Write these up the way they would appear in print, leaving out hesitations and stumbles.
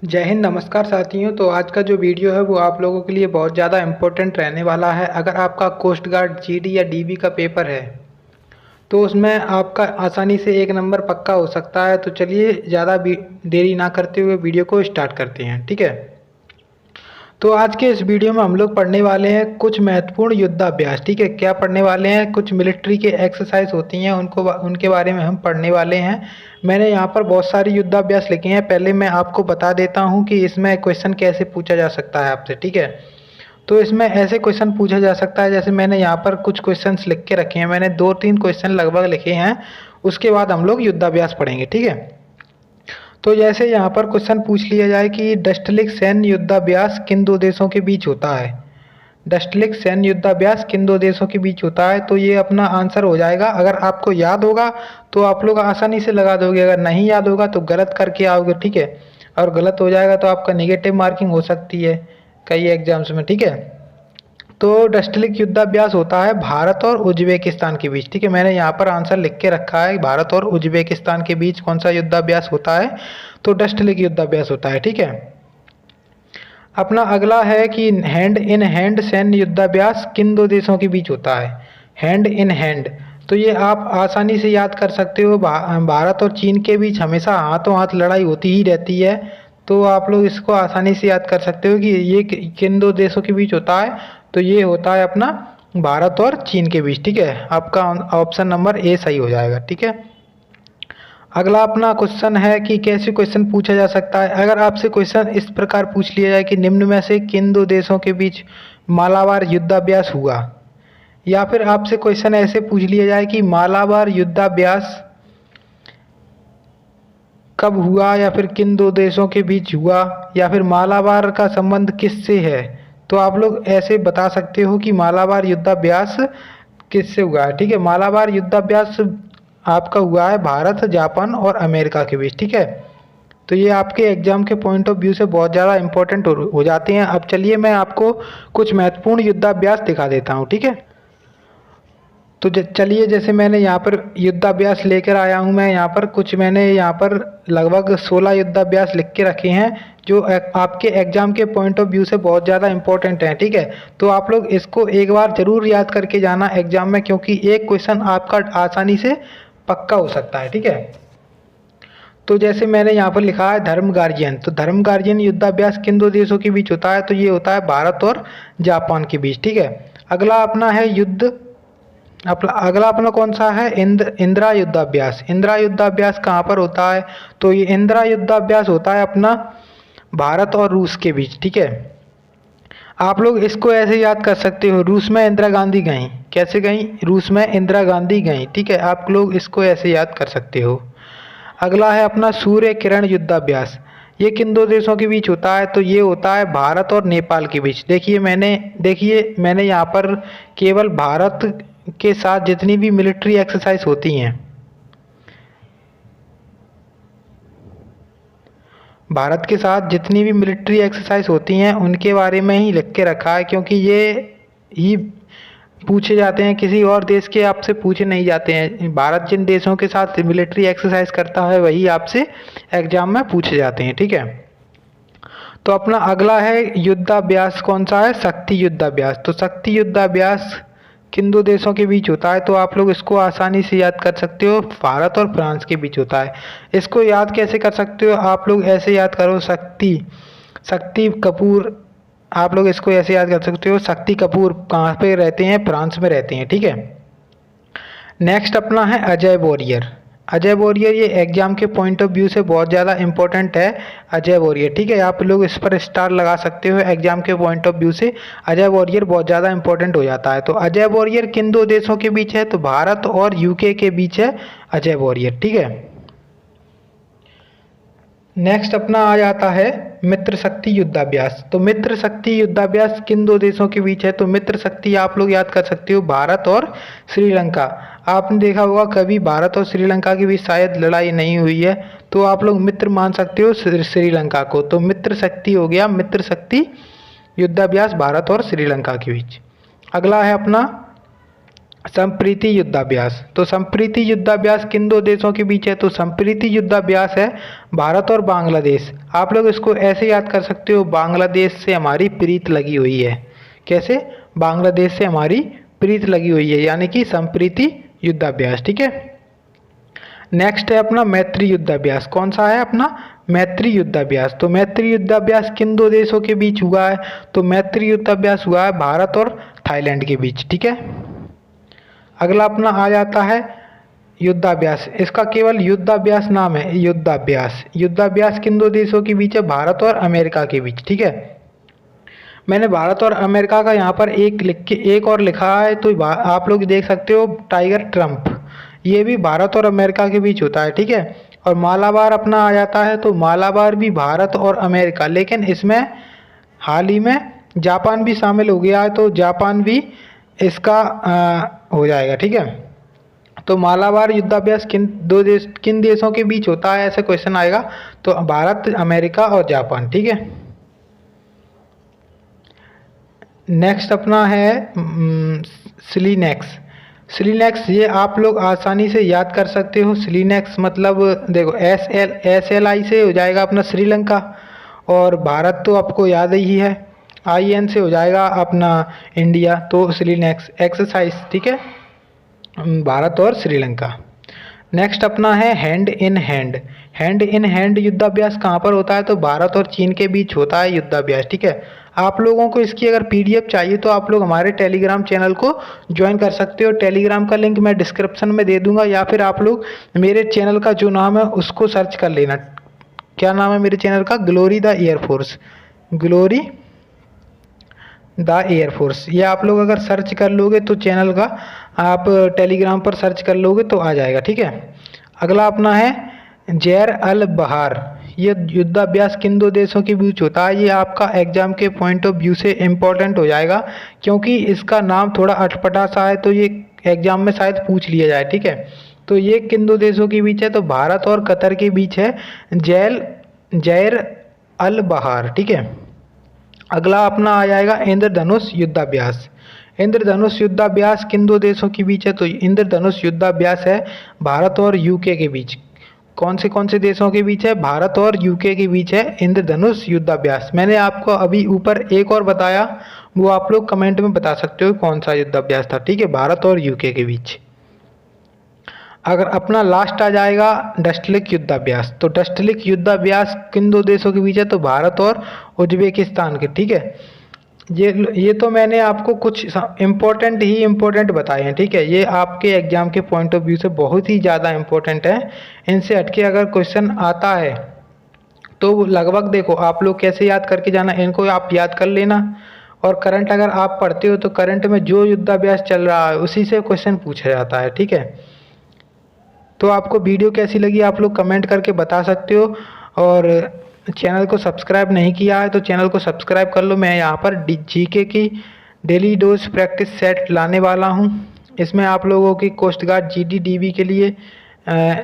जय हिंद। नमस्कार साथियों। तो आज का जो वीडियो है वो आप लोगों के लिए बहुत ज़्यादा इम्पोर्टेंट रहने वाला है। अगर आपका कोस्ट गार्ड जीडी या डीबी का पेपर है तो उसमें आपका आसानी से एक नंबर पक्का हो सकता है। तो चलिए ज़्यादा देरी ना करते हुए वीडियो को स्टार्ट करते हैं, ठीक है। तो आज के इस वीडियो में हम लोग पढ़ने वाले हैं कुछ महत्वपूर्ण युद्धाभ्यास, ठीक है। क्या पढ़ने वाले हैं? कुछ मिलिट्री के एक्सरसाइज होती हैं उनके बारे में हम पढ़ने वाले हैं। मैंने यहाँ पर बहुत सारी युद्धाभ्यास लिखे हैं। पहले मैं आपको बता देता हूँ कि इसमें क्वेश्चन कैसे पूछा जा सकता है आपसे, ठीक है। तो इसमें ऐसे क्वेश्चन पूछा जा सकता है, जैसे मैंने यहाँ पर कुछ क्वेश्चंस लिख के रखे हैं। मैंने 2-3 क्वेश्चन लगभग लिखे हैं, उसके बाद हम लोग युद्धाभ्यास पढ़ेंगे, ठीक है। तो जैसे यहाँ पर क्वेश्चन पूछ लिया जाए कि डस्टलिक सैन्य युद्धाभ्यास किन दो देशों के बीच होता है। डस्टलिक सैन्य युद्धाभ्यास किन दो देशों के बीच होता है, तो ये अपना आंसर हो जाएगा। अगर आपको याद होगा तो आप लोग आसानी से लगा दोगे, अगर नहीं याद होगा तो गलत करके आओगे, ठीक है। और गलत हो जाएगा तो आपका नेगेटिव मार्किंग हो सकती है कई एग्जाम्स में, ठीक है। तो डस्टलिक युद्धाभ्यास होता है भारत और उज्बेकिस्तान के बीच, ठीक है। मैंने यहाँ पर आंसर लिख के रखा है, भारत और उज्बेकिस्तान के बीच कौन सा युद्धाभ्यास होता है, तो डस्टलिक युद्धाभ्यास होता है, ठीक है। अपना अगला है कि हैंड इन हैंड सैन्य युद्धाभ्यास किन दो देशों के बीच होता है। हैंड इन हैंड, तो ये आप आसानी से याद कर सकते हो। भारत और चीन के बीच हमेशा हाथों हाथ लड़ाई होती ही रहती है। तो आप लोग इसको आसानी से याद कर सकते हो कि ये किन दो देशों के बीच होता है, तो ये होता है अपना भारत और चीन के बीच, ठीक है। आपका ऑप्शन नंबर ए सही हो जाएगा, ठीक है। अगला अपना क्वेश्चन है कि कैसे क्वेश्चन पूछा जा सकता है। अगर आपसे क्वेश्चन इस प्रकार पूछ लिया जाए कि निम्न में से किन दो देशों के बीच मालाबार युद्धाभ्यास हुआ, या फिर आपसे क्वेश्चन ऐसे पूछ लिया जाए कि मालाबार युद्धाभ्यास कब हुआ, या फिर किन दो देशों के बीच हुआ, या फिर मालाबार का संबंध किससे है, तो आप लोग ऐसे बता सकते हो कि मालाबार युद्धाभ्यास किससे हुआ है, ठीक है। मालाबार युद्धाभ्यास आपका हुआ है भारत, जापान और अमेरिका के बीच, ठीक है। तो ये आपके एग्जाम के पॉइंट ऑफ व्यू से बहुत ज़्यादा इंपॉर्टेंट हो जाते हैं। अब चलिए मैं आपको कुछ महत्वपूर्ण युद्धाभ्यास दिखा देता हूँ, ठीक है। तो चलिए, जैसे मैंने यहाँ पर युद्धाभ्यास लेकर आया हूँ, मैं यहाँ पर मैंने यहाँ पर लगभग 16 युद्धाभ्यास लिख के रखे हैं, जो आपके एग्जाम के पॉइंट ऑफ व्यू से बहुत ज़्यादा इंपॉर्टेंट हैं, ठीक है। तो आप लोग इसको एक बार ज़रूर याद करके जाना एग्जाम में, क्योंकि एक क्वेश्चन आपका आसानी से पक्का हो सकता है, ठीक है। तो जैसे मैंने यहाँ पर लिखा है धर्म गार्जियन, तो धर्म गार्जियन युद्धाभ्यास किन दो देशों के बीच होता है, तो ये होता है भारत और जापान के बीच, ठीक है। अगला अपना है अगला अपना कौन सा है, इंदिरा युद्धाभ्यास। इंदिरा युद्धाभ्यास कहाँ पर होता है, तो ये इंदिरा युद्धाभ्यास होता है अपना भारत और रूस के बीच, ठीक है। आप लोग इसको ऐसे याद कर सकते हो, रूस में इंदिरा गांधी गई, कैसे गई, रूस में इंदिरा गांधी गई, ठीक है। आप लोग इसको ऐसे याद कर सकते हो। अगला है अपना सूर्य किरण युद्धाभ्यास, ये किन दो देशों के बीच होता है, तो ये होता है भारत और नेपाल के बीच। देखिए मैंने यहाँ पर केवल भारत के साथ जितनी भी मिलिट्री एक्सरसाइज होती हैं, भारत के साथ जितनी भी मिलिट्री एक्सरसाइज होती हैं उनके बारे में ही लिख के रखा है, क्योंकि ये ही पूछे जाते हैं, किसी और देश के आपसे पूछे नहीं जाते हैं। भारत जिन देशों के साथ मिलिट्री एक्सरसाइज करता है वही आपसे एग्जाम में पूछे जाते हैं, ठीक है। तो अपना अगला है युद्धाभ्यास कौन सा है, शक्ति युद्धाभ्यास। तो शक्ति युद्धाभ्यास किन दो देशों के बीच होता है, तो आप लोग इसको आसानी से याद कर सकते हो, भारत और फ्रांस के बीच होता है। इसको याद कैसे कर सकते हो, आप लोग ऐसे याद करो, शक्ति कपूर, आप लोग इसको ऐसे याद कर सकते हो, शक्ति कपूर कहाँ पे रहते हैं, फ्रांस में रहते हैं, ठीक है। नेक्स्ट अपना है अजय वॉरियर। अजय वॉरियर ये एग्जाम के पॉइंट ऑफ व्यू से बहुत ज़्यादा इंपॉर्टेंट है, अजय वॉरियर, ठीक है। आप लोग इस पर स्टार लगा सकते हो, एग्जाम के पॉइंट ऑफ व्यू से अजय वॉरियर बहुत ज़्यादा इंपॉर्टेंट हो जाता है। तो अजय वॉरियर किन दो देशों के बीच है, तो भारत और यूके के बीच है अजय वॉरियर, ठीक है। नेक्स्ट अपना आ जाता है मित्र शक्ति युद्धाभ्यास। तो मित्र शक्ति युद्धाभ्यास किन दो देशों के बीच है, तो मित्र शक्ति आप लोग याद कर सकते हो, भारत और श्रीलंका। आपने देखा होगा कभी भारत और श्रीलंका के बीच शायद लड़ाई नहीं हुई है, तो आप लोग मित्र मान सकते हो श्रीलंका को। तो मित्र शक्ति हो गया, मित्र शक्ति युद्धाभ्यास भारत और श्रीलंका के बीच। अगला है अपना संप्रीति युद्धाभ्यास। तो संप्रीति युद्धाभ्यास किन दो देशों के बीच है? तो संप्रीति युद्धाभ्यास है भारत और बांग्लादेश। आप लोग इसको ऐसे याद कर सकते हो, बांग्लादेश से हमारी प्रीत लगी हुई है। कैसे? बांग्लादेश से हमारी प्रीत लगी हुई है, यानी कि संप्रीति युद्धाभ्यास। ठीक है। नेक्स्ट है अपना मैत्री युद्धाभ्यास। कौन सा है अपना? मैत्री युद्धाभ्यास। तो मैत्री युद्धाभ्यास किन दो देशों के बीच हुआ है? तो मैत्री युद्धाभ्यास हुआ है भारत और थाईलैंड के बीच। ठीक है। अगला अपना आ जाता है युद्धाभ्यास। इसका केवल युद्धाभ्यास नाम है, युद्धाभ्यास। युद्धाभ्यास किन दो देशों के बीच है? भारत और अमेरिका के बीच। ठीक है। मैंने भारत और अमेरिका का यहाँ पर एक और लिखा है, तो आप लोग देख सकते हो टाइगर ट्रंप, ये भी भारत और अमेरिका के बीच होता है। ठीक है। और मालाबार अपना आ जाता है, तो मालाबार भी भारत और अमेरिका, लेकिन इसमें हाल ही में जापान भी शामिल हो गया है, तो जापान भी इसका हो जाएगा। ठीक है। तो मालाबार युद्धाभ्यास किन देशों के बीच होता है, ऐसे क्वेश्चन आएगा, तो भारत, अमेरिका और जापान। ठीक है। नेक्स्ट अपना है स्लीनेक्स। स्लीनेक्स ये आप लोग आसानी से याद कर सकते हो। स्लीनेक्स मतलब देखो SLI से हो जाएगा अपना श्रीलंका, और भारत तो आपको याद ही है, IN से हो जाएगा अपना इंडिया। तो स्लीनेक्स एक्सरसाइज। ठीक है, भारत और श्रीलंका। नेक्स्ट अपना है hand in hand. Hand in hand युद्धाभ्यास कहाँ पर होता है? तो भारत और चीन के बीच होता है युद्धाभ्यास। ठीक है। आप लोगों को इसकी अगर PDF चाहिए तो आप लोग हमारे टेलीग्राम चैनल को ज्वाइन कर सकते हो। टेलीग्राम का लिंक मैं डिस्क्रिप्शन में दे दूंगा, या फिर आप लोग मेरे चैनल का जो नाम है उसको सर्च कर लेना। क्या नाम है मेरे चैनल का? Glory the air force. Glory the air force, ये आप लोग अगर सर्च कर लोगे तो चैनल का, आप टेलीग्राम पर सर्च कर लोगे तो आ जाएगा। ठीक है। अगला अपना है जैर अल बहार। ये युद्धाभ्यास किन दो देशों के बीच होता है? ये आपका एग्जाम के पॉइंट ऑफ व्यू से इम्पोर्टेंट हो जाएगा, क्योंकि इसका नाम थोड़ा अटपटा सा है, तो ये एग्जाम में शायद पूछ लिया जाए। ठीक है। तो ये किन दो देशों के बीच है? तो भारत और कतर के बीच है जैर अल बहार। ठीक है। अगला अपना आ जाएगा इंद्रधनुष युद्धाभ्यास। इंद्रधनुष युद्धाभ्यास किन दो देशों के बीच है? तो इंद्रधनुष युद्धाभ्यास है भारत और UK के बीच। कौन से देशों के बीच है? भारत और UK के बीच है इंद्रधनुष युद्धाभ्यास। मैंने आपको अभी ऊपर एक और बताया, वो आप लोग कमेंट में बता सकते हो कौन सा युद्धाभ्यास था। ठीक है, भारत और UK के बीच। अगर अपना लास्ट आ जाएगा डस्टलिक युद्धाभ्यास। तो डस्टलिक युद्धाभ्यास किन दो देशों के बीच है? तो भारत और उज्बेकिस्तान के। ठीक है। ये तो मैंने आपको कुछ इम्पोर्टेंट बताए हैं। ठीक है। ये आपके एग्जाम के पॉइंट ऑफ व्यू से बहुत ही ज़्यादा इम्पोर्टेंट है। इनसे हटके अगर क्वेश्चन आता है तो लगभग देखो आप लोग कैसे याद करके जाना, इनको आप याद कर लेना। और करंट अगर आप पढ़ते हो तो करंट में जो युद्धाभ्यास चल रहा है उसी से क्वेश्चन पूछा जाता है। ठीक है। तो आपको वीडियो कैसी लगी आप लोग कमेंट करके बता सकते हो, और चैनल को सब्सक्राइब नहीं किया है तो चैनल को सब्सक्राइब कर लो। मैं यहाँ पर GK की डेली डोज प्रैक्टिस सेट लाने वाला हूँ। इसमें आप लोगों की कोस्ट गार्ड GD DB के लिए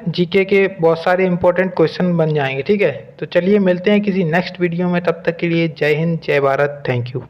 GK के बहुत सारे इंपॉर्टेंट क्वेश्चन बन जाएंगे। ठीक है। तो चलिए मिलते हैं किसी नेक्स्ट वीडियो में, तब तक के लिए जय हिंद, जय भारत, थैंक यू।